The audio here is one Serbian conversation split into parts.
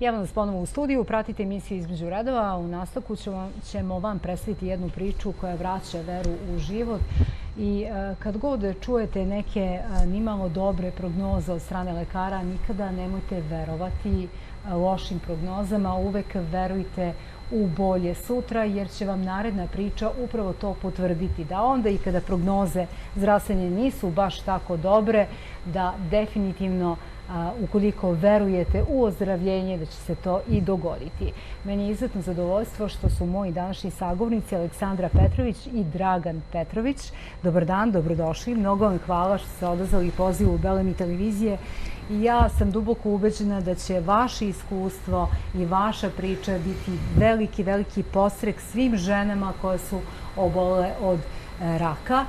Evo nas ponovo u studiju, pratite emisiju Između redova. U nastavku ćemo vam predstaviti jednu priču koja vraća veru u život. I kad god čujete neke nimalo dobre prognoze od strane lekara, nikada nemojte verovati lošim prognozama, uvek verujte u bolje sutra, jer će vam naredna priča upravo to potvrditi. Da onda i kada prognoze zdravstvene nisu baš tako dobre, da definitivno ukoliko verujete u ozdravljenje, da će se to i dogoditi. Meni je izuzetno zadovoljstvo što su moji današnji sagovornici Aleksandra Petrović i Dragan Petrović. Dobar dan, dobrodošli. Mnogo vam hvala što ste odazvali pozivu Belemi televizije. I ja sam duboko ubeđena da će vaše iskustvo i vaša priča biti veliki, veliki podstrek svim ženama koje su obolele od raka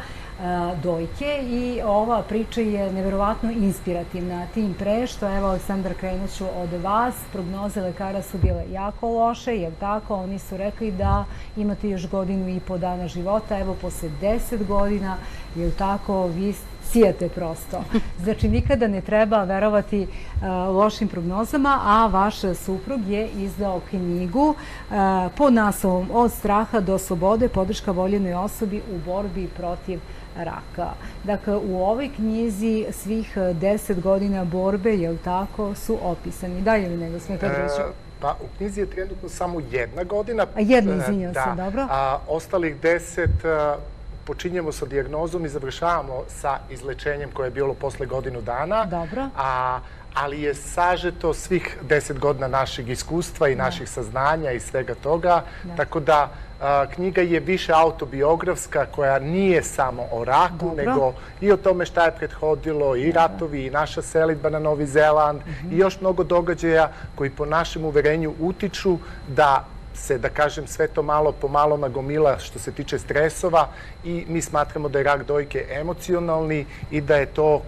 dojke i ova priča je neverovatno inspirativna. Tim pre što, evo Aleksandar, krenuću od vas, prognoze lekara su bile jako loše, jer tako, oni su rekli da imate još 1,5 godinu dana života, evo posle 10 godina, jer tako, vi sijete prosto. Znači, nikada ne treba verovati lošim prognozama, a vaš suprug je izdao knjigu pod naslovom Od straha do slobode, podrška voljenoj osobi u borbi protiv raka. Dakle, u ovoj knjizi svih 10 godina borbe, jel tako, su opisani. Dalje mi nego smo Petroviću. Pa, u knjizi je trenutno samo 1 godina. A jedna, izvinjam se, dobro. A ostalih 10 počinjemo sa dijagnozom i završavamo sa izlečenjem koje je bilo posle 1 godinu dana. Dobro. Ali je sažeto svih 10 godina našeg iskustva i naših saznanja i svega toga. Tako da knjiga je više autobiografska, koja nije samo o raku, nego i o tome šta je prethodilo, i ratovi, i naša selidba na Novi Zeland, i još mnogo događaja koji po našem uverenju utiču da se, da kažem, sve to malo po malo nagomila što se tiče stresova, i mi smatramo da je rak dojke emocionalni i da je to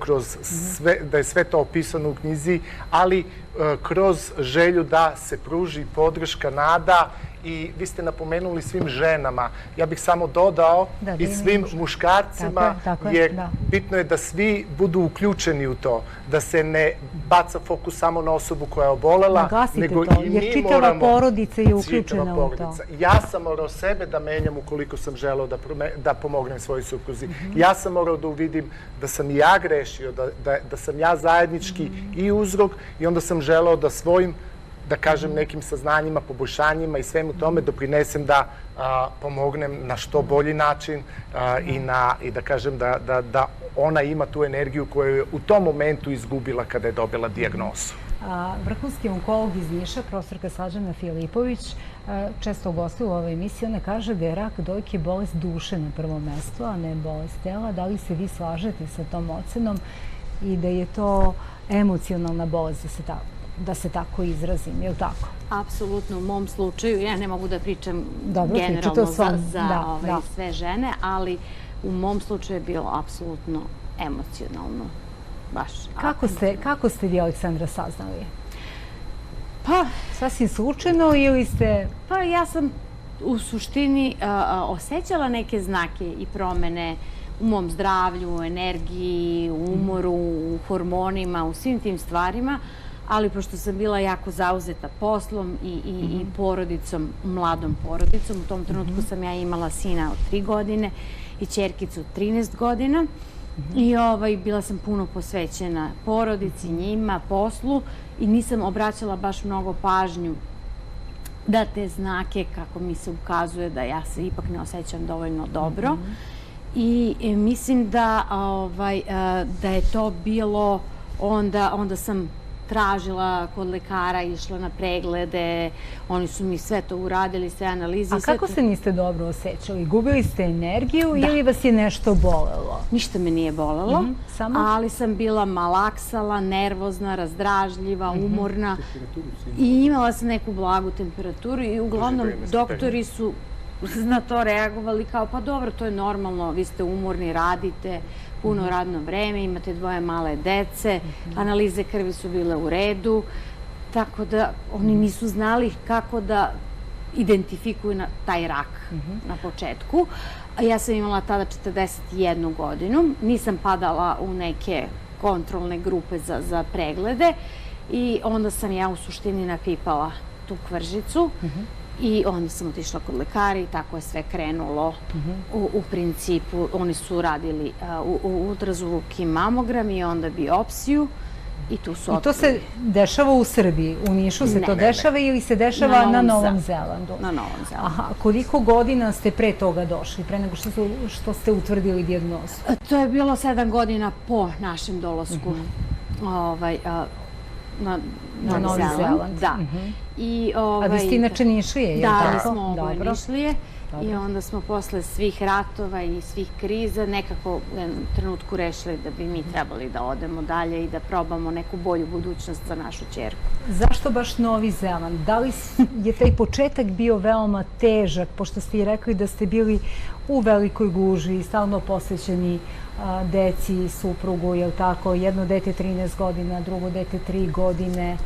da je sve to opisano u knjizi, ali kroz želju da se pruži podrška, nada. I vi ste napomenuli svim ženama. Ja bih samo dodao i svim muškarcima, jer bitno je da svi budu uključeni u to, da se ne baca fokus samo na osobu koja je obolela, nego i mi moramo... Jer čitava porodica je uključena u to. Ja sam morao sebe da menjam ukoliko sam želeo da pomognem svojoj supruzi. Ja sam morao da uvidim da sam i ja grešio, da sam ja zajednički i uzrok, i onda sam želeo da svojim, da kažem, nekim saznanjima, poboljšanjima i svemu tome doprinesem da pomognem na što bolji način i da kažem da ona ima tu energiju koju je u tom momentu izgubila kada je dobila dijagnozu. Vrhunski onkolog iz Niša, profesorka Slađana Filipović, često gostuje u ovoj emisiji. Ona kaže da je rak dojke bolest duše na prvom mestu, a ne bolest tela. Da li se vi slažete sa tom ocenom i da je to emocionalna bolest, da se tako izrazim, je li tako? Apsolutno, u mom slučaju, ja ne mogu da pričam generalno za sve žene, ali u mom slučaju je bilo apsolutno emocionalno. Baš. Kako ste vi, Aleksandra, saznali? Pa, sasvim slučajno ili ste... Pa, ja sam u suštini osjećala neke znake i promene u mom zdravlju, u energiji, u umoru, u hormonima, u svim tim stvarima, ali pošto sam bila jako zauzeta poslom i porodicom, mladom porodicom, u tom trenutku sam ja imala sina od 3 godine i ćerkicu od 13 godina i bila sam puno posvećena porodici, njima, poslu, i nisam obraćala baš mnogo pažnju da te znake, kako mi se ukazuje da ja se ipak ne osjećam dovoljno dobro. I mislim da je to bilo, onda sam tražila kod lekara, išla na preglede, oni su mi sve to uradili, sve analize. A kako se niste dobro osjećali? Gubili ste energiju ili vas je nešto bolelo? Ništa me nije bolelo, ali sam bila malaksala, nervozna, razdražljiva, umorna i imala sam neku blagu temperaturu i uglavnom doktori su na to reagovali kao, pa dobro, to je normalno, vi ste umorni, radite puno radno vreme, imate 2 male dece, analize krvi su bile u redu, tako da oni nisu znali kako da identifikuju taj rak na početku. Ja sam imala tada 41 godinu, nisam padala u neke kontrolne grupe za preglede I onda sam ja u suštini napipala tu kvržicu i onda sam otišla kod lekara i tako je sve krenulo. U principu oni su radili ultrazvuki, mamogram i onda biopsiju. I to se dešava u Srbiji? U Nišu se to dešava ili se dešava na Novom Zelandu? Na Novom Zelandu. Koliko godina ste pre toga došli, pre nego što ste utvrdili dijagnozu? To je bilo 7 godina po našem dolasku na Novi Zeland. Da. A vi ste inače Nišlije, je li tako? Da, mi smo oboje Nišlije. I onda smo posle svih ratova i svih kriza nekako u jednom trenutku rešili da bi mi trebali da odemo dalje i da probamo neku bolju budućnost za našu ćerku. Zašto baš Novi Zeland? Da li je taj početak bio veoma težak, pošto ste i rekli da ste bili u velikoj gužvi, stalno posvećeni deci, suprugu, je li tako? Jedno dete 13 godina, drugo dete 3 godine,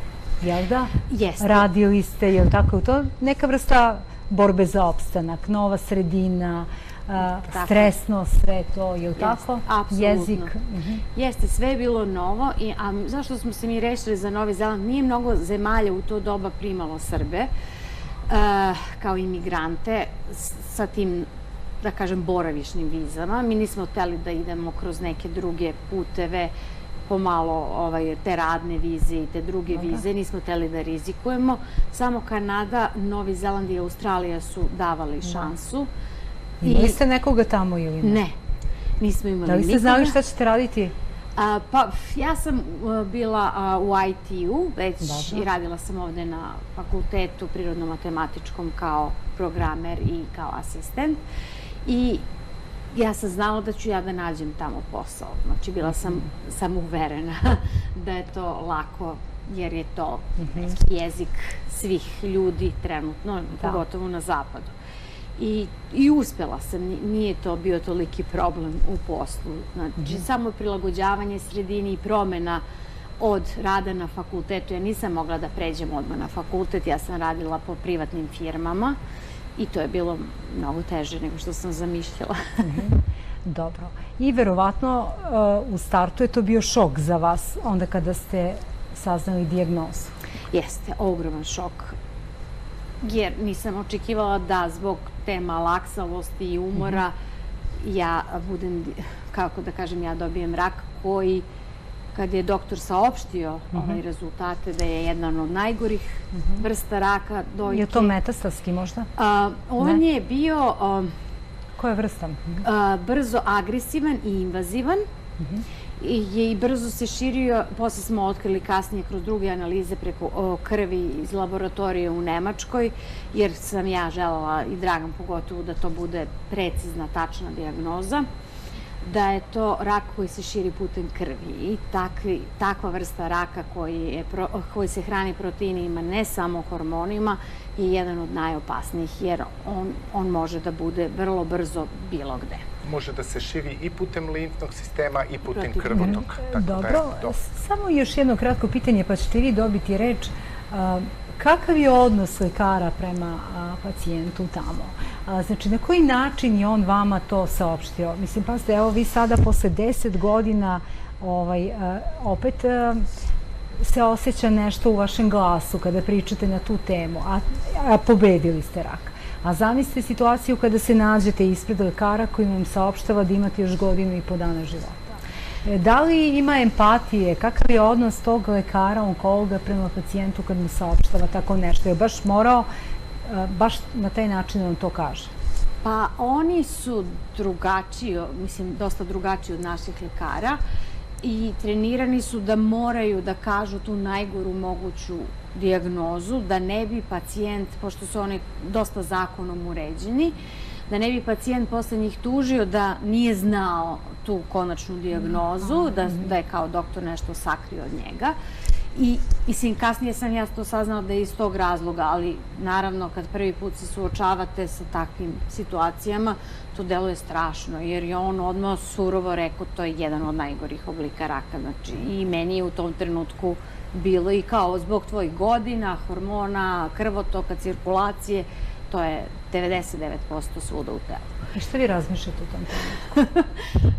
je li da? Jeste. Radili ste, je li tako? Je to neka vrsta borbe za opstanak, nova sredina, stresno sve to, je li tako? Apsolutno. Jezik. Jeste, sve je bilo novo. A zašto smo se mi rešili za Novi Zeland? Nije mnogo zemalja u to doba primalo Srbe kao imigrante sa tim, da kažem, boravišnim vizama. Mi nismo hteli da idemo kroz neke druge puteve, pomalo te radne vize i te druge vize, nismo hteli da rizikujemo. Samo Kanada, Novi Zeland i Australija su davali šansu. Imali ste nekoga tamo ili ne? Ne, nismo imali nikoga. Da li ste znali šta ćete raditi? Pa, ja sam bila u IT-u, već i radila sam ovde na fakultetu prirodno-matematičkom kao programer i kao asistent. I ja sam znala da ću ja da nađem tamo posao. Znači, bila sam uverena da je to lako, jer je to jezik svih ljudi trenutno, pogotovo na zapadu. I uspela sam, nije to bio toliki problem u poslu. Znači, samo prilagođavanje sredini i promena od rada na fakultetu. Ja nisam mogla da pređem odmah na fakultet, ja sam radila po privatnim firmama. I to je bilo mnogo teže nego što sam zamišljala. Dobro. I verovatno u startu je to bio šok za vas, onda kada ste saznali dijagnozu. Jeste, ogroman šok. Jer nisam očekivala da zbog te malaksalosti i umora ja budem, kako da kažem, ja dobijem rak koji, kad je doktor saopštio rezultate da je jedan od najgorih vrsta raka dojke. Je to metastatski možda? On je bio... Koja vrsta? Brzo agresivan i invazivan. I brzo se širio, posle smo otkrili kasnije kroz druge analize preko krvi iz laboratorije u Nemačkoj, jer sam ja želela, i Dragan pogotovo, da to bude precizna, tačna dijagnoza, da je to rak koji se širi putem krvi. I takva vrsta raka koji se hrani proteinima, ne samo hormonima, je jedan od najopasnijih, jer on može da bude vrlo brzo bilo gde. Može da se širi i putem limfnog sistema i putem krvotoka. Dobro, samo još jedno kratko pitanje, pa ćete vi dobiti reč. Kakav je odnos lekara prema pacijentu tamo? Znači, na koji način je on vama to saopštio? Mislim, pazite, evo vi sada posle 10 godina opet se osjeća nešto u vašem glasu kada pričate na tu temu, a pobedili ste rak. A zamislite situaciju kada se nađete ispred lekara koji vam saopštava da imate još 1,5 godina života. Da li ima empatije? Kakav je odnos tog lekara, onkologa prema pacijentu kad mu saopštava tako nešto? Je baš morao, baš na taj način da vam to kaže? Pa oni su drugačiji, mislim, dosta drugačiji od naših lekara i trenirani su da moraju da kažu tu najgoru moguću dijagnozu, da ne bi pacijent, pošto su oni dosta zakonom uređeni, da ne bi pacijent posle njih tužio da nije znao tu konačnu dijagnozu, da je kao doktor nešto sakrio od njega. I, mislim, kasnije sam ja to saznala da je iz tog razloga, ali naravno kad prvi put se suočavate sa takvim situacijama, to deluje strašno, jer je on odmah surovo rekao to je jedan od najgorih oblika raka. Znači, i meni je u tom trenutku bilo i kao zbog tvojih godina, hormona, krvotoka, cirkulacije, to je 99% svuda u telu. I što vi razmišljate u tom trenutku?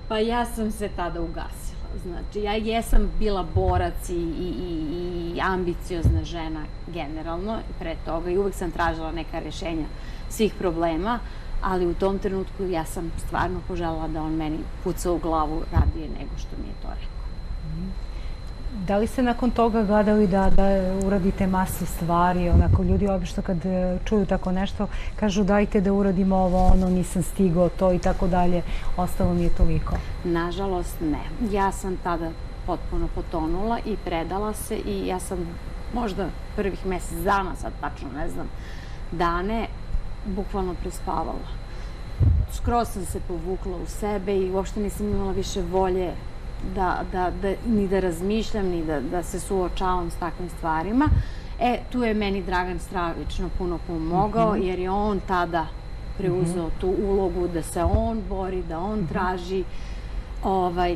Pa ja sam se tada ugasila. Znači, ja jesam bila borac i ambiciozna žena generalno pre toga i uvek sam tražila neka rešenja svih problema, ali u tom trenutku ja sam stvarno poželjela da on meni puca u glavu radije nego što mi je to rekao. Da li ste nakon toga gledali da uradite masu stvari? Onako, ljudi obično kad čuju tako nešto kažu dajte da uradimo ovo, ono, nisam stigao, to i tako dalje. Ostalo mi je toliko. Nažalost, ne. Ja sam tada potpuno potonula i predala se i ja sam možda prvih mesec dana, sad tačno ne znam, dane, bukvalno prespavala. Skroz sam se povukla u sebe i uopšte nisam imala više volje ni da razmišljam, ni da se suočavam s takvim stvarima. Tu je meni Dragan stravično puno pomogao, jer je on tada preuzeo tu ulogu da se on bori, da on traži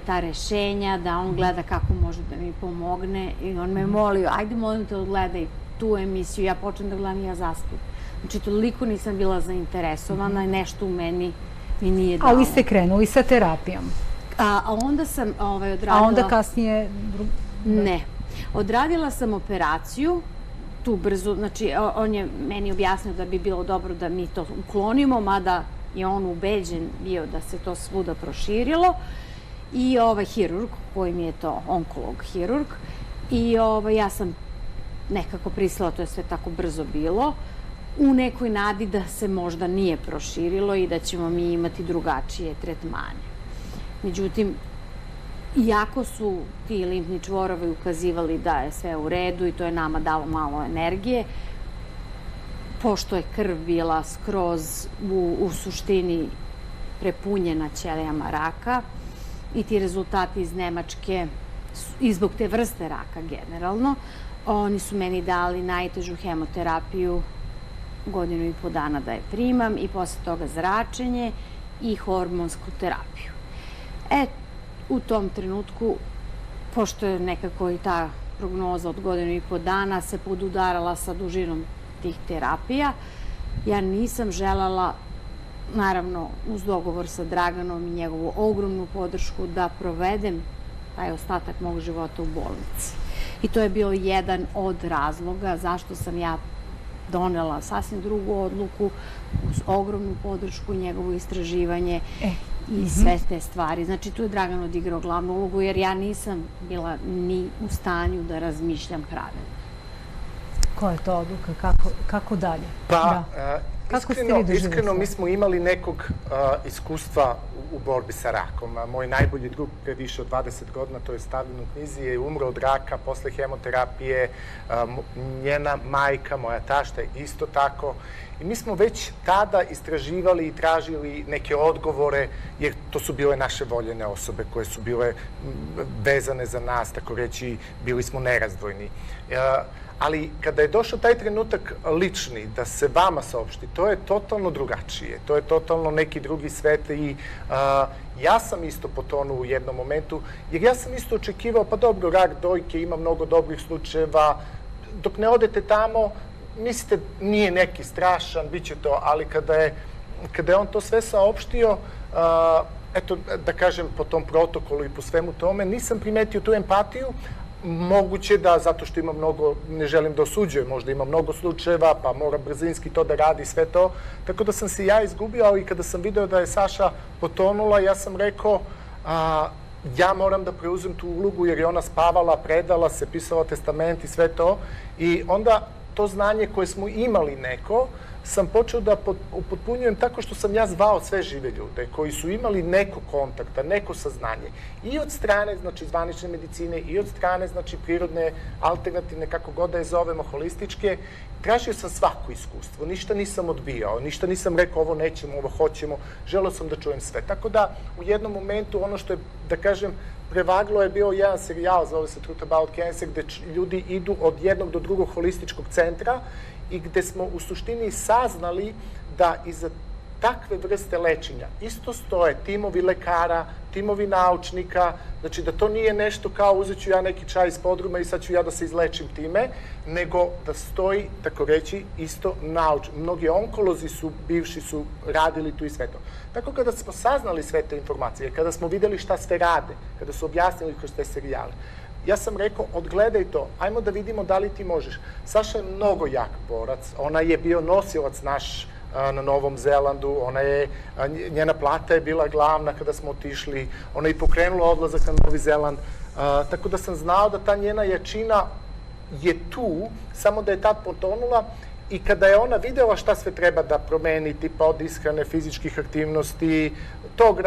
ta rešenja, da on gleda kako može da mi pomogne i on me molio, ajde molim te odgledaj tu emisiju, ja počnem da gledam i ja zaspim. Znači, toliko nisam bila zainteresovana i nešto u meni mi nije dalo. Ali ste krenuli sa terapijom? A onda sam odradila... A onda kasnije... Ne. Odradila sam operaciju, tu brzo, znači on je meni objasnio da bi bilo dobro da mi to uklonimo, mada je on ubeđen bio da se to svuda proširilo. I hirurg, koji mi je to onkolog hirurg, i ja sam nekako pristala, to je sve tako brzo bilo, u nekoj nadi da se možda nije proširilo i da ćemo mi imati drugačije tretmane. Međutim, iako su ti limfni čvorovi ukazivali da je sve u redu i to je nama dalo malo energije, pošto je krv bila skroz u suštini prepunjena ćelijama raka i ti rezultati iz Nemačke, i zbog te vrste raka generalno, oni su meni dali najtežu hemoterapiju, 1,5 godinu dana da je primam i posle toga zračenje i hormonsku terapiju. U tom trenutku, pošto je nekako i ta prognoza od 1,5 dana se podudarala sa dužinom tih terapija, ja nisam želela, naravno uz dogovor sa Draganom i njegovu ogromnu podršku, da provedem taj ostatak mog života u bolnici. I to je bio jedan od razloga zašto sam ja donela sasvim drugu odluku uz ogromnu podršku, njegovo istraživanje i sve te stvari. Znači, tu je Dragan odigrao glavnu ulogu, jer ja nisam bila ni u stanju da razmišljam pravilno. Koja je to odluka? Kako dalje? Pa, iskreno, mi smo imali nekog iskustva u borbi sa rakom. Moj najbolji drug pre više od 20 godina, to je stavljen u knjizi, je umro od raka posle hemoterapije. Njena majka, moja tašta, isto tako. I mi smo već tada istraživali i tražili neke odgovore, jer to su bile naše voljene osobe koje su bile vezane za nas, tako reći, bili smo nerazdvojni. Ali kada je došao taj trenutak lični, da se vama saopšti, to je totalno drugačije. To je totalno neki drugi svet i ja sam isto potonuo u jednom momentu, jer ja sam isto očekivao, pa dobro, rak dojke, ima mnogo dobrih slučajeva, dok ne odete tamo, mislite, nije neki strašan, bit će to, ali kada je on to sve saopštio, eto, da kažem, po tom protokolu i po svemu tome, nisam primetio tu empatiju. Moguće da, zato što ima mnogo, ne želim da osuđujem, možda ima mnogo slučajeva, pa mora brzinski to da radi, sve to. Tako da sam se ja izgubio, ali kada sam video da je Saša potonula, ja sam rekao, ja moram da preuzem tu ulogu, jer je ona spavala, predala se, pisala testament i sve to. I onda to znanje koje smo imali neko, sam počeo da upotpunjujem tako što sam ja zvao sve žive ljude koji su imali neko kontakta, neko saznanje. I od strane, znači, zvanične medicine, i od strane, znači, prirodne, alternativne, kako god da je zovemo, holističke. Tražio sam svako iskustvo, ništa nisam odbijao, ništa nisam rekao ovo nećemo, ovo hoćemo, želeo sam da čujem sve. Tako da, u jednom momentu, ono što je, da kažem, prevaglo je bio jedan serijal, zove se Truth About Cancer, gde ljudi idu od jednog do drugog holističkog centra i gde smo u suštini saznali da iza takve vrste lečenja isto stoje timovi lekara, timovi naučnika, znači da to nije nešto kao uzet ću ja neki čaj iz podruma i sad ću ja da se izlečim time, nego da stoji, tako reći, isto mnogi onkolozi bivši su radili tu i sve to. Tako kada smo saznali sve te informacije, kada smo videli šta sve rade, kada su objasnili kroz te serijale, ja sam rekao, odgledaj to, ajmo da vidimo da li ti možeš. Saša je mnogo jak borac, ona je bio nosilac naš na Novom Zelandu, njena plata je bila glavna kada smo otišli, ona je pokrenula odlazak na Novi Zeland, tako da sam znao da ta njena jačina je tu, samo da je tad potonula i kada je ona videla šta sve treba da promeni, tipa od ishrane, fizičkih aktivnosti, tog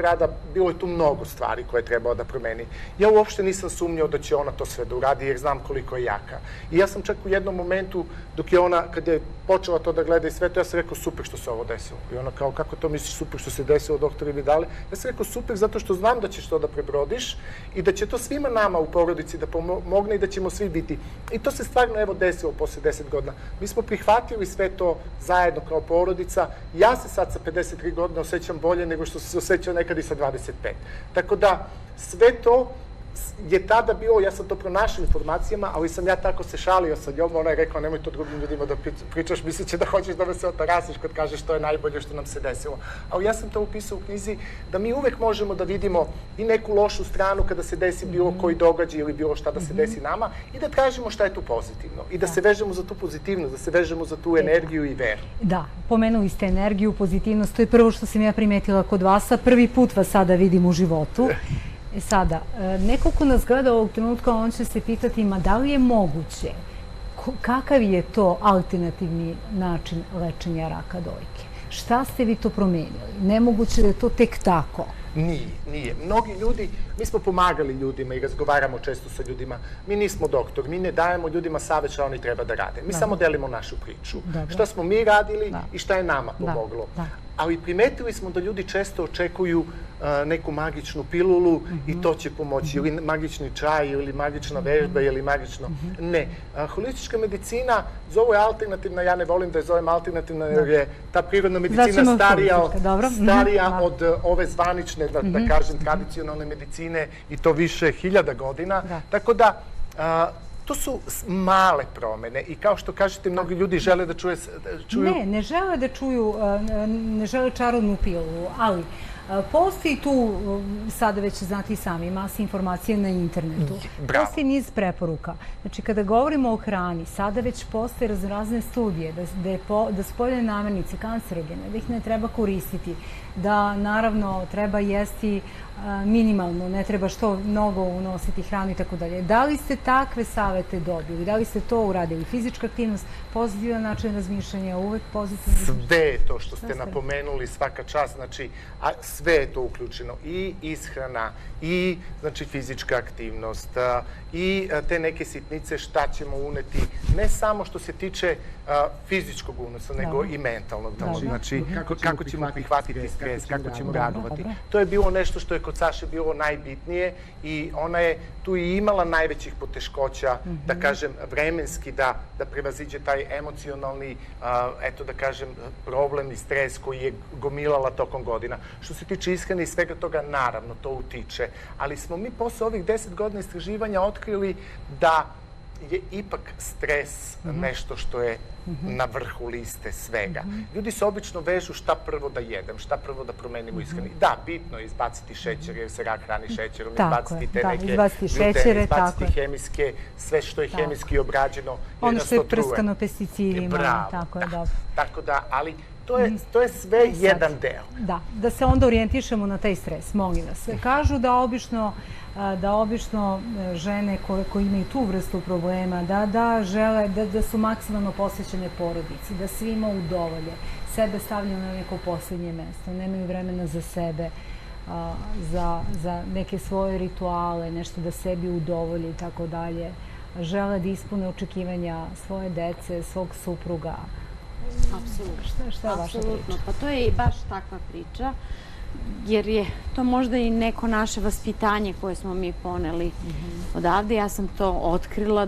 rada, bilo je tu mnogo stvari koje je trebao da promeni. Ja uopšte nisam sumnjao da će ona to sve da uradi jer znam koliko je jaka. I ja sam čak u jednom momentu, dok je ona, kada je počela to da gleda i sve to, ja sam rekao super što se ovo desilo. I ona kao, kako to misliš super što se desilo, doktore Vidali? Ja sam rekao super zato što znam da ćeš to da prebrodiš i da će to svima nama u porodici da pomogne i da ćemo svi biti. I to se stvarno evo desilo posle 10 godina. Mi smo prihvatili sve to zajedno kao porodica. Ja se sad sa 53 godine osjećam bolje nego što sam se osjećao nekad i sa 25. Tako da sve to je tada bilo, ja sam to pronašao informacijama, ali sam ja tako se šalio sa njom, ona je rekla nemoj to drugim ljudima da pričaš, misliće da hoćeš da me se otarasiš kad kažeš to je najbolje što nam se desilo. Ali ja sam to upisao u knjizi da mi uvek možemo da vidimo i neku lošu stranu kada se desi bilo koji događaj ili bilo šta da se desi nama i da tražimo šta je tu pozitivno i da se vežemo za tu pozitivnost, da se vežemo za tu energiju i veru. Da, pomenuli ste energiju, pozitivnost, to je prvo što sam ja primetila kod vas, a prvi put vas sada vidim u životu. Sada, neko ko nas gleda ovog trenutka, on će se pitati, ma da li je moguće, kakav je to alternativni način lečenja raka dojke? Šta ste vi to promenili? Nemoguće da je to tek tako. Nije. Mnogi ljudi, mi smo pomagali ljudima i razgovaramo često sa ljudima. Mi nismo doktor, mi ne dajemo ljudima savjet šta oni treba da rade. Mi samo delimo našu priču. Šta smo mi radili i šta je nama pomoglo. Ali primetili smo da ljudi često očekuju neku magičnu pilulu i to će pomoći, ili magični čaj, ili magična vežba, ili magično... Ne. Holistička medicina, zovu je alternativna, ja ne volim da je zovem alternativna, jer je ta prirodna medicina starija od ove zvanične, da kažem, tradicionalne medicine i to više hiljada godina. Tako da, to su male promene i kao što kažete, mnogi ljudi žele da čuju... Ne žele da čuju, ne žele čarobnu pilulu, ali postoji tu, sada već znate i sami, masa informacije na internetu. Postoji niz preporuka. Znači, kada govorimo o hrani, sada već postoje razne studije da su pojedine namirnice kancerogene, da ih ne treba koristiti, da naravno treba jesti minimalno, ne treba što mnogo unositi hranu i tako dalje. Da li ste takve savete dobili? Da li ste to uradili? Fizička aktivnost, pozitivan način razmišljanja, uvek pozitivno razmišljanje? Sve je to što ste napomenuli, svaka čast, znači sve je to uključeno. I ishrana, i fizička aktivnost, i te neke sitnice šta ćemo uneti, ne samo što se tiče fizičkog unosa, nego i mentalnog. Znači, kako ćemo prihvatiti stres, kako ćemo reagovati. To je bilo nešto što je kod Saše bilo najbitnije i ona je tu i imala najvećih poteškoća, da kažem, vremenski da prevaziđe taj emocionalni, eto da kažem, problem i stres koji je gomilala tokom godina. Što se tiče ishrane i svega toga, naravno, to utiče. Ali smo mi posle ovih 10 godina istraživanja otkrili da je ipak stres nešto što je na vrhu liste svega. Ljudi se obično vežu šta prvo da jedem, šta prvo da promenimo ishrani. Da, bitno je izbaciti šećer jer se rak hrani šećerom, izbaciti te neke glutene, izbaciti hemijske, sve što je hemijski obrađeno. Ono što je prskano pesticidima. Tako je, dobro. Tako da, ali to je sve jedan deo. Da se onda orijentišemo na taj stres, molim vas. Kažu da obično žene koje imaju tu vrstu problema, da žele, da su maksimalno posvećene porodici, da svima udovolje, sebe stavljaju na neko posljednje mesto, nemaju vremena za sebe, za neke svoje rituale, nešto da sebi udovolje i tako dalje. Žele da ispune očekivanja svoje dece, svog supruga. Apsolutno. Šta je vaša priča? Pa to je i baš takva priča. jer je to možda i neko naše vaspitanje koje smo mi poneli odavde. Ja sam to otkrila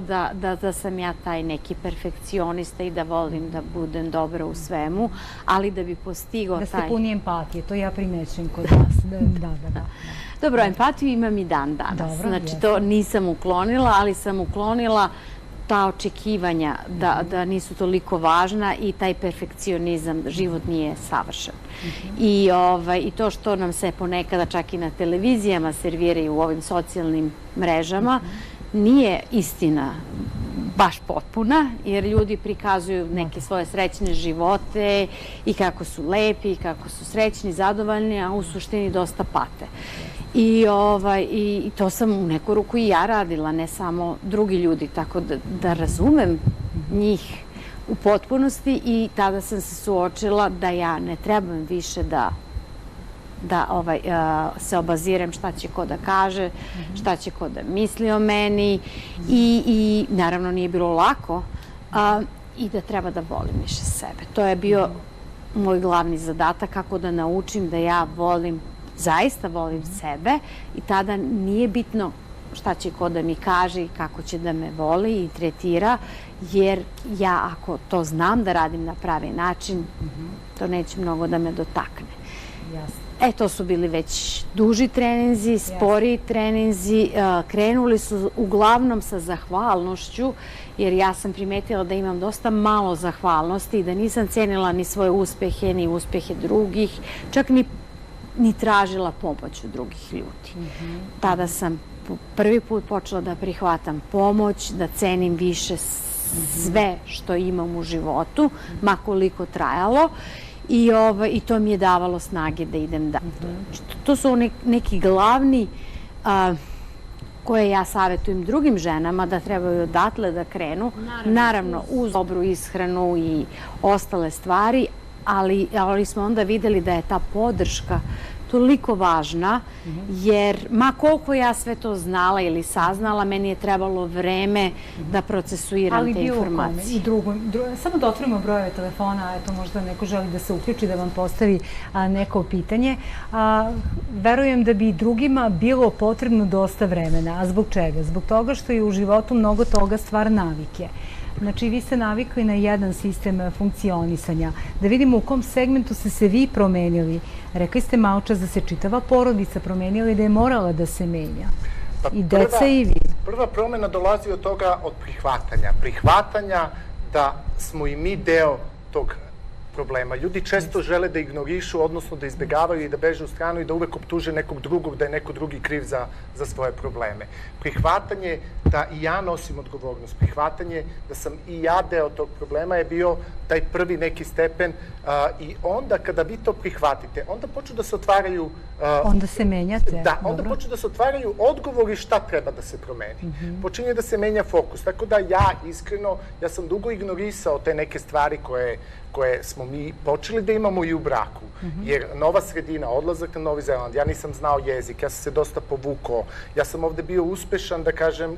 da sam ja taj neki perfekcionista i da volim da budem dobra u svemu, ali da bi postigao taj... Da ste puni empatije, to ja primećujem kod vas. Da. Dobro, empatiju imam i dan danas. Znači, to nisam uklonila, ali sam uklonila ta očekivanja da nisu toliko važna i taj perfekcionizam, život nije savršen. I to što nam se ponekada čak i na televizijama serviraju u ovim socijalnim mrežama, nije istina baš potpuna, jer ljudi prikazuju neke svoje srećne živote i kako su lepi, i kako su srećni, zadovoljni, a u suštini dosta pate. I to sam u neku ruku i ja radila, ne samo drugi ljudi, tako da razumem njih u potpunosti i tada sam se suočila da ja ne trebam više da se obaziram šta će ko da kaže, šta će ko da misli o meni i naravno nije bilo lako i da treba da volim više sebe. To je bio moj glavni zadatak, kako da naučim da ja volim, zaista volim sebe i tada nije bitno šta će ko da mi kaže i kako će da me voli i tretira, jer ja ako to znam da radim na pravi način, to neće mnogo da me dotakne. To su bili već duži treninzi, sporiji treninzi, krenuli su uglavnom sa zahvalnošću, jer ja sam primetila da imam dosta malo zahvalnosti i da nisam cenila ni svoje uspehe, ni uspehe drugih, čak ni tražila pomoć od drugih ljudi. Tada sam prvi put počela da prihvatam pomoć, da cenim više sve što imam u životu, ma koliko trajalo. I to mi je davalo snage da idem dalje. To su neki glavni koje ja savjetujem drugim ženama da trebaju odatle da krenu. Naravno, uz dobru ishranu i ostale stvari, ali smo onda videli da je ta podrška toliko važna, jer ma koliko ja sve to znala ili saznala, meni je trebalo vreme da procesuiram te informacije. Samo da otvorimo brojeve telefona, eto možda neko želi da se uključi, da vam postavi neko pitanje. Verujem da bi drugima bilo potrebno dosta vremena. A zbog čega? Zbog toga što je u životu mnogo toga stvar navike. Znači, vi ste navikli na jedan sistem funkcionisanja. Da vidimo u kom segmentu ste se vi promenili. Rekli ste malo čas da se čitava porodica promenila i da je morala da se menja. I deca i vi. Prva promena dolazi od toga, od prihvatanja. Prihvatanja da smo i mi deo tog problema. Ljudi često žele da ignorišu, odnosno da izbjegavaju i da beže u stranu i da uvek optuže nekog drugog, da je neko drugi kriv za svoje probleme. Prihvatanje da i ja nosim odgovornost, prihvatanje da sam i ja deo tog problema je bio taj prvi neki stepen i onda kada vi to prihvatite, onda počnu da se otvaraju... Onda se menjate. Da, onda počnu da se otvaraju odgovori šta treba da se promeni. Počinje da se menja fokus. Tako da ja iskreno, ja sam dugo ignorisao te neke stvari koje smo mi počeli da imamo i u braku. Jer nova sredina, odlazak na Novi Zeland, ja nisam znao jezik, ja sam se dosta povukao, ja sam ovde bio uspešan, da kažem,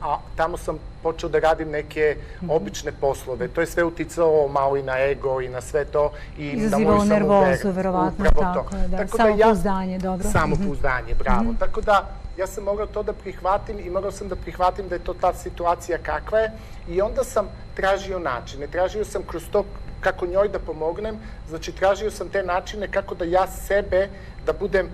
a tamo sam počeo da radim neke obične poslove. To je sve uticalo malo i na ego i na sve to. Izazivalo nervozu, verovatno, tako je, da. Samopouzdanje, dobro. Samopouzdanje, bravo. Tako da ja sam morao to da prihvatim i morao sam da prihvatim da je to ta situacija kakva je i onda sam tražio načine. Tražio sam kroz to kako njoj da pomognem, znači tražio sam te načine kako da ja sebe, da budem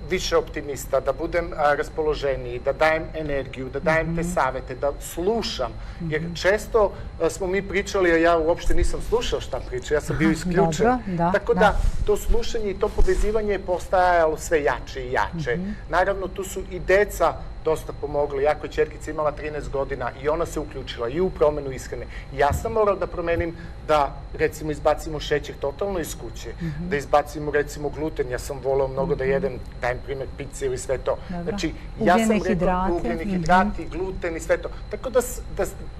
više optimista, da budem raspoloženiji, da dajem energiju, da dajem te savete, da slušam. Jer često smo mi pričali, a ja uopšte nisam slušao šta priča, ja sam bio isključen. Tako da to slušanje i to povezivanje je postajalo sve jače i jače. Naravno, tu su i deca dosta pomogli. Jako je ćerkica imala 13 godina i ona se uključila i u promenu ishrane. Ja sam morao da promenim da, recimo, izbacimo šećer totalno iz kuće, da izbacimo, recimo, gluten. Ja sam voleo mnogo da jedem, dajem primjer, pice ili sve to. Znači, ja sam rekao ugljeni hidrati, gluten i sve to. Tako da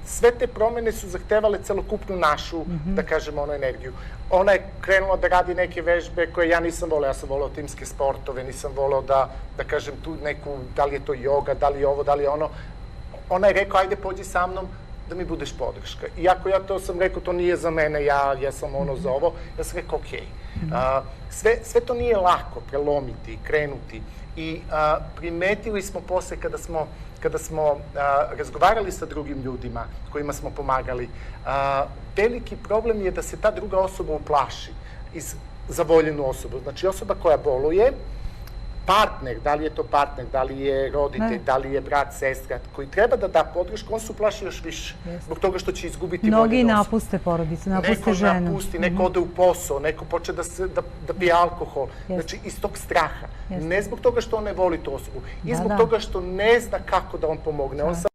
sve te promene su zahtevale celokupnu našu, da kažemo, energiju. Ona je krenula da radi neke vežbe koje ja nisam voleo. Ja sam voleo timske sportove, nisam voleo da kažem tu neku, da li je to joga, da li je ovo, da li je ono. Ona je rekao, ajde pođi sa mnom da mi budeš podrška. Iako ja to sam rekao, to nije za mene, ja sam ono za ovo, ja sam rekao okej. Sve to nije lako prelomiti, krenuti i primetili smo posle kada smo razgovarali sa drugim ljudima kojima smo pomagali, veliki problem je da se ta druga osoba uplaši za voljenu osobu. Znači osoba koja boluje, partner, da li je to partner, da li je roditelj, da li je brat, sestra, koji treba da da podršku, on se uplaši još više. Zbog toga što će izgubiti voljenu osobu. Mnogi napuste porodice, napuste ženu. Neko napusti, neko ode u posao, neko poče da pije alkohol. Znači, iz tog straha. Ne zbog toga što on ne voli tu osobu. I zbog toga što ne zna kako da on pomogne. On sad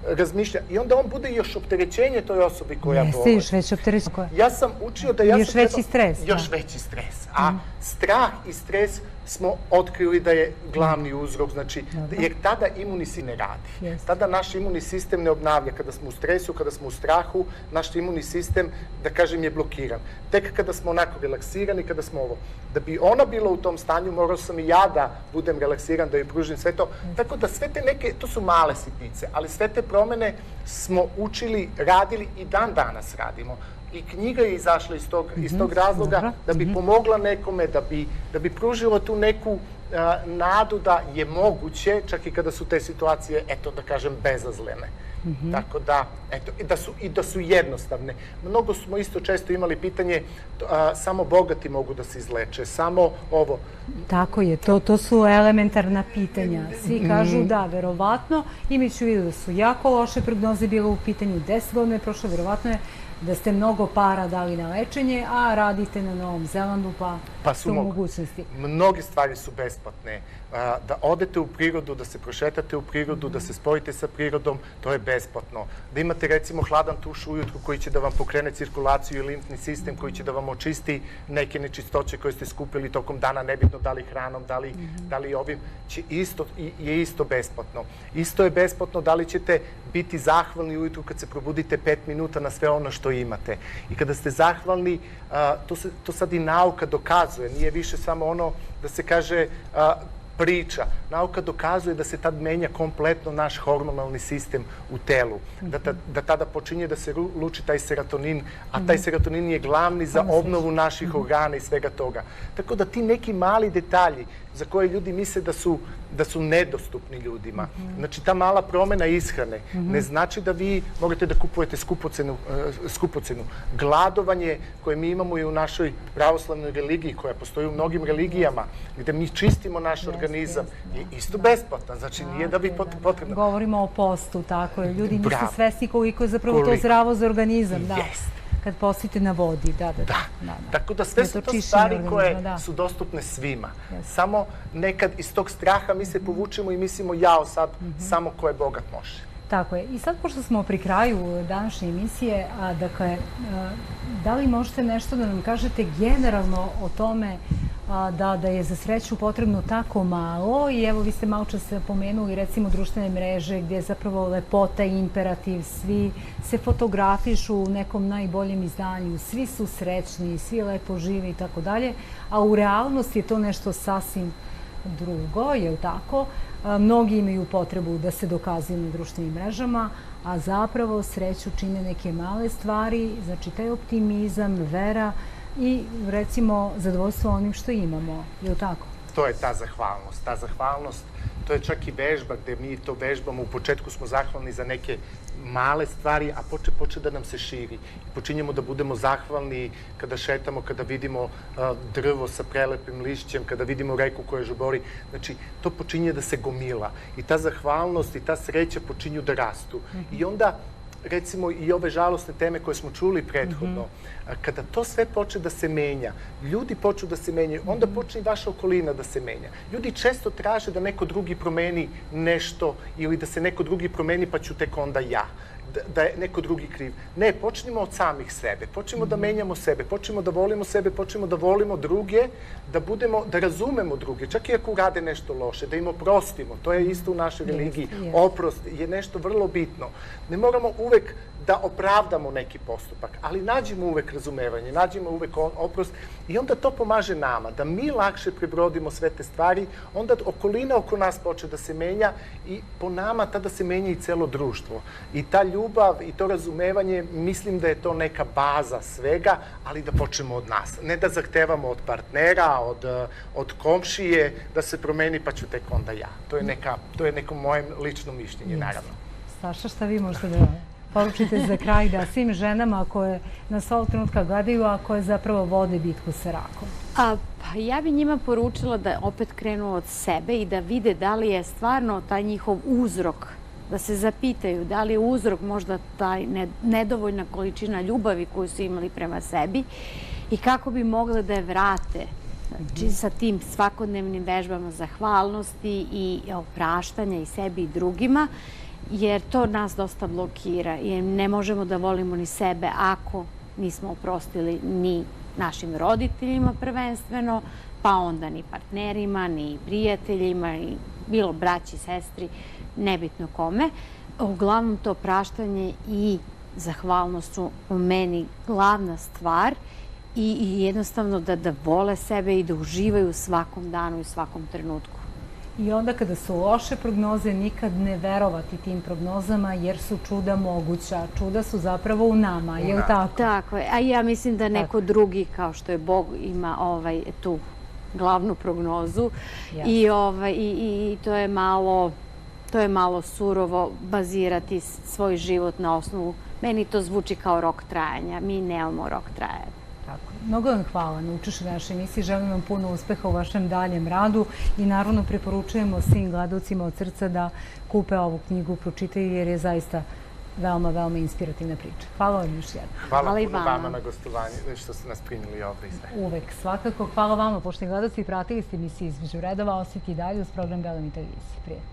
razmišlja. I onda on bude još opterećenje toj osobi koja voli. Jeste, još veće opterećenje. Ja sam učio da ja još veći stres. Još veći stres. A strah i stres smo otkrili da je glavni uzrok, znači, jer tada imunni sistem ne radi. Tada naš imunni sistem ne obnavlja. Kada smo u stresu, kada smo u strahu, naš imunni sistem, da kažem, je blokiran. Tek kada smo onako relaksirani, kada smo ovo. Da bi ona bila u tom stanju, morao sam i ja da budem relaksiran, da joj pružim sve to. Tako da sve te neke, to su male sitnice, ali sve te promene smo učili, radili i dan danas radimo. I knjiga je izašla iz tog razloga da bi pomogla nekome, da bi pružila tu neku nadu da je moguće, čak i kada su te situacije, eto da kažem, bezazlene. Tako da, eto, i da su jednostavne. Mnogo smo isto često imali pitanje, samo bogati mogu da se izleče, samo ovo. Tako je, to su elementarna pitanja. Svi kažu da, verovatno, imajući u vidu da su jako loše prognoze bilo u pitanju, 10 godina je prošlo, verovatno je da ste mnogo para dali na lečenje, a radite na Novom Zelandu, pa su mogućnosti. Mnoge stvari su besplatne. Da odete u prirodu, da se prošetate u prirodu, da se spojite sa prirodom, to je besplatno. Da imate recimo hladan tuš ujutru koji će da vam pokrene cirkulaciju i limfni sistem, koji će da vam očisti neke nečistoće koje ste skupili tokom dana, nebitno da li hranom, da li ovim, je isto besplatno. Isto je besplatno da li ćete biti zahvalni ujutru kad se probudite 5 minuta na sve ono što imate. I kada ste zahvalni, to sad i nauka dokazuje, nije više samo ono da se kaže priča. Nauka dokazuje da se tad menja kompletno naš hormonalni sistem u telu. Da tada počinje da se luči taj serotonin, a taj serotonin je glavni za obnovu naših organa i svega toga. Tako da ti neki mali detalji za koje ljudi misle da su nedostupni ljudima. Znači, ta mala promena ishrane ne znači da vi morate da kupujete skupocenu. Gladovanje koje mi imamo i u našoj pravoslavnoj religiji, koja postoji u mnogim religijama, gde mi čistimo naš organizam, je isto besplatan. Znači, nije da bi potrebno. Govorimo o postu, tako je. Ljudi nisu svesni koliko je zapravo to zdravo za organizam. Kad postite na vodi, da. Tako da sve su to stvari koje su dostupne svima. Samo nekad iz tog straha mi se povučemo i mislimo jao sad samo ko je bogat može. Tako je. I sad, pošto smo pri kraju današnje emisije, dakle, da li možete nešto da nam kažete generalno o tome da je za sreću potrebno tako malo i evo vi ste malo čas pomenuli recimo društvene mreže gdje je zapravo lepota i imperativ, svi se fotografišu u nekom najboljem izdanju, svi su srećni, svi lepo žive i tako dalje, a u realnosti je to nešto sasvim drugo, je li tako? Mnogi imaju potrebu da se dokazuju na društvenim mrežama, a zapravo sreću čine neke male stvari, znači taj optimizam, vera i recimo zadovoljstvo onim što imamo, je li tako? To je ta zahvalnost. Ta zahvalnost, to je čak i vežba gde mi to vežbamo. U početku smo zahvalni za neke male stvari, a poče da nam se širi. I počinjemo da budemo zahvalni kada šetamo, kada vidimo drvo sa prelepim lišćem, kada vidimo reku koja žubori. Znači, to počinje da se gomila. I ta zahvalnost i ta sreća počinju da rastu. I onda recimo i ove žalostne teme koje smo čuli prethodno, kada to sve počne da se menja, ljudi počnu da se menjaju, onda počne i vaša okolina da se menja. Ljudi često traže da neko drugi promeni nešto ili da se neko drugi promeni pa ću tek onda ja. da je neko drugi kriv. Ne, počnimo od samih sebe, počnimo da menjamo sebe, počnimo da volimo sebe, počnimo da volimo druge, da razumemo druge, čak i ako rade nešto loše, da im oprostimo. To je isto u našoj religiji. Oprost je nešto vrlo bitno. Ne moramo uvek da opravdamo neki postupak, ali nađimo uvek razumevanje, nađimo uvek oprost i onda to pomaže nama, da mi lakše prebrodimo sve te stvari, onda okolina oko nas počne da se menja i po nama tada se menja i celo društvo. I ta ljubav i to razumevanje, mislim da je to neka baza svega, ali da počnemo od nas. Ne da zahtevamo od partnera, od komšije, da se promeni pa ću tek onda ja. To je neko moje lično mišljenje, naravno. Saša, šta vi možete da poručite za kraj da svim ženama koje nas ovog trenutka gledaju, a koje zapravo vode bitku sa rakom? Pa ja bi njima poručila da opet krenu od sebe i da vide da li je stvarno taj njihov uzrok, da se zapitaju da li je uzrok možda taj nedovoljna količina ljubavi koju su imali prema sebi i kako bi mogle da je vrate. Znači, sa tim svakodnevnim vežbama zahvalnosti i opraštanja i sebi i drugima, jer to nas dosta blokira. Jer ne možemo da volimo ni sebe ako nismo oprostili ni našim roditeljima prvenstveno, pa onda ni partnerima, ni prijateljima, ni bilo braći, sestri, nebitno kome. Uglavnom to praštanje i zahvalnost su u meni glavna stvar i jednostavno da vole sebe i da uživaju u svakom danu i svakom trenutku. I onda kada su loše prognoze, nikad ne verovati tim prognozama, jer su čuda moguća. Čuda su zapravo u nama, je li tako? Tako je. A ja mislim da neko drugi, kao što je Bog, ima tu glavnu prognozu. I to je malo surovo bazirati svoj život na osnovu. Meni to zvuči kao rok trajanja. Mi nemamo rok trajanja. Mnogo vam hvala na učešću našoj emisiji. Želim vam puno uspeha u vašem daljem radu i naravno preporučujemo svim gledalcima od srca da kupe ovu knjigu, pročitaju jer je zaista veoma, veoma inspirativna priča. Hvala vam još jednom. Hvala puno vama na gostovanju, što ste nas primili ovdje i sve. Uvek, svakako. Hvala vama, poštovani gledalci, pratili ste emisiju Između redova, ostati i dalje uz program Bele mi televizije. Prijetno.